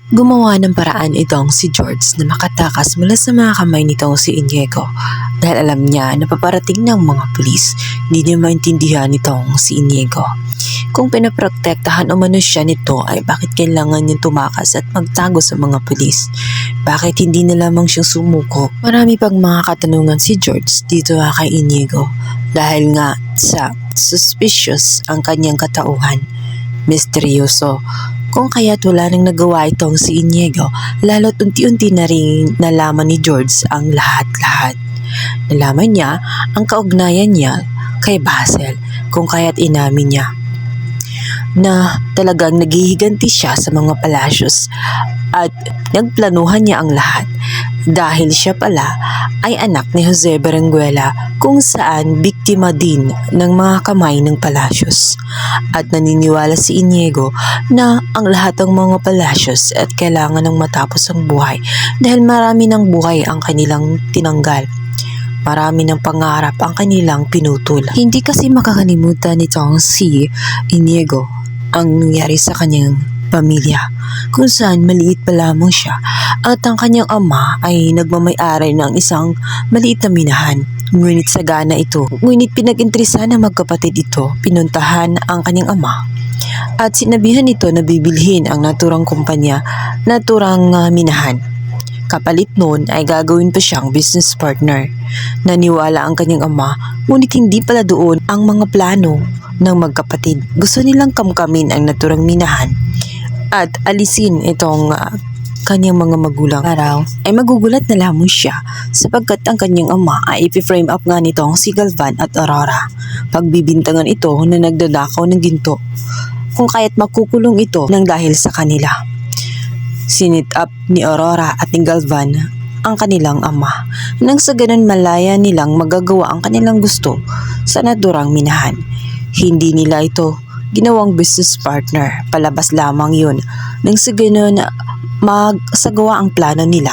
Gumawa ng paraan itong si George na makatakas mula sa mga kamay nitong si Inigo dahil alam niya na paparating ng mga pulis. Hindi niya maintindihan itong si Inigo. Kung pinaprotektahan umano siya nito ay bakit kailangan niyang tumakas at magtago sa mga pulis? Bakit hindi na lamang siyang sumuko? Marami pang mga katanungan si George dito kay Inigo dahil nga sa suspicious ang kanyang katauhan. Misteryoso. Kung kaya't wala nang nagawa itong si Inigo, lalo't unti-unti na rin nalaman ni George ang lahat-lahat. Nalaman niya ang kaugnayan niya kay Basil, kung kaya't inamin niya na talagang naghihiganti siya sa mga palasyos at nagplanuhan niya ang lahat dahil siya pala ay anak ni Jose Berenguela kung saan biktima din ng mga kamay ng palasyos. At naniniwala si Inigo na ang lahat ng mga palasyos at kailangan ng matapos ang buhay dahil marami ng buhay ang kanilang tinanggal. Marami ng pangarap ang kanilang pinutol. Hindi kasi makakalimutan nitong si Inigo ang nangyari sa kanyang pamilya kung saan maliit pa lamang siya at ang kanyang ama ay nagmamay-ari ng isang maliit na minahan. Ngunit sagana ito. Ngunit pinag-intrisa ng magkapatid ito, pinuntahan ang kanyang ama at sinabihan ito na bibilhin ang naturang kumpanya, naturang minahan. Kapalit noon ay gagawin pa siyang business partner. Naniwala ang kanyang ama, ngunit hindi pala doon ang mga plano ng magkapatid. Gusto nilang kamkamin ang naturang minahan at alisin itong kanyang mga magulang. Araw ay magugulat na lamang siya sapagkat ang kanyang ama ay ipi-frame up nga nitong si Galvan at Aurora. Pagbibintangan ito na nagdadakaw ng ginto, kung kaya't makukulong ito ng dahil sa kanila. Sinit up ni Aurora at ni Galvan ang kanilang ama nang sa ganun malaya nilang magagawa ang kanilang gusto sa naturang minahan. Hindi nila ito ginawang business partner, palabas lamang yun nang sa ganun magsagawa ang plano nila.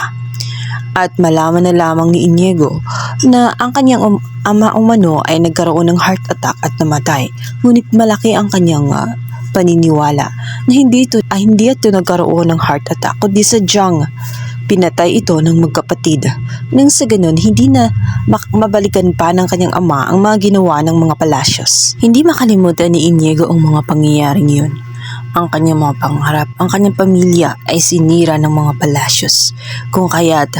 At malaman na lamang ni Inigo na ang kanyang ama umano ay nagkaroon ng heart attack at namatay. Ngunit malaki ang kanyang paniniwala na hindi ito nagkaroon ng heart attack kundi sadyang pinatay ito ng magkapatid. Nang sa ganun, hindi na mabalikan pa ng kanyang ama ang mga ginawa ng mga palasyos. Hindi makalimutan ni Inigo ang mga pangyayaring yun. Ang kanyang mga pangarap, ang kanyang pamilya ay sinira ng mga palasyos. Kung kaya't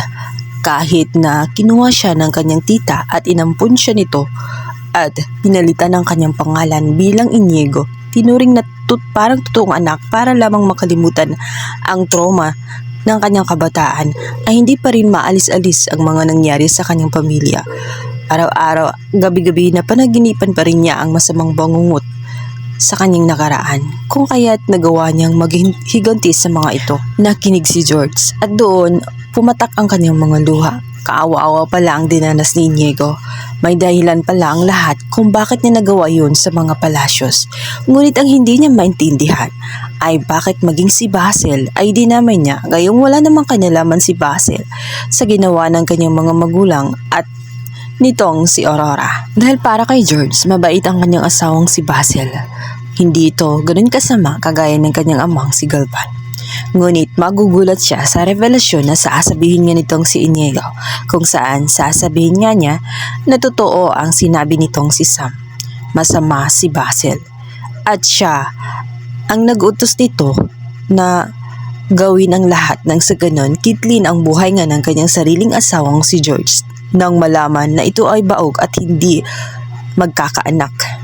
kahit na kinuha siya ng kanyang tita at inampun siya nito at pinalitan ng kanyang pangalan bilang Inigo, tinuring na parang totoong anak para lamang makalimutan ang trauma ng kanyang kabataan, ay hindi pa rin maalis-alis ang mga nangyari sa kanyang pamilya. Araw-araw, gabi-gabi na panaginipan pa rin niya ang masamang bangungot sa kanyang nakaraan, kung kaya't nagawa niyang maging higanti sa mga ito. Nakinig si George at doon pumatak ang kanyang mga luha. Kaawa-awa pala ang dinanas ni Inigo. May dahilan pala ang lahat kung bakit niya nagawa yun sa mga palasyos. Ngunit ang hindi niya maintindihan ay bakit maging si Basil ay dinamay niya, gayong wala namang kinalaman si Basil sa ginawa ng kanyang mga magulang at nitong si Aurora. Dahil para kay George, mabait ang kanyang asawang si Basil. Hindi ito ganun kasama kagaya ng kanyang amang si Galvan. Ngunit magugulat siya sa revelasyon na sasabihin nga nitong si Inigo, kung saan sasabihin nga niya na totoo ang sinabi nitong si Sam. Masama si Basil at siya ang nag-utos nito na gawin ang lahat ng sa ganon kitlin ang buhay nga ng kanyang sariling asawang si George nang malaman na ito ay baog at hindi magkakaanak.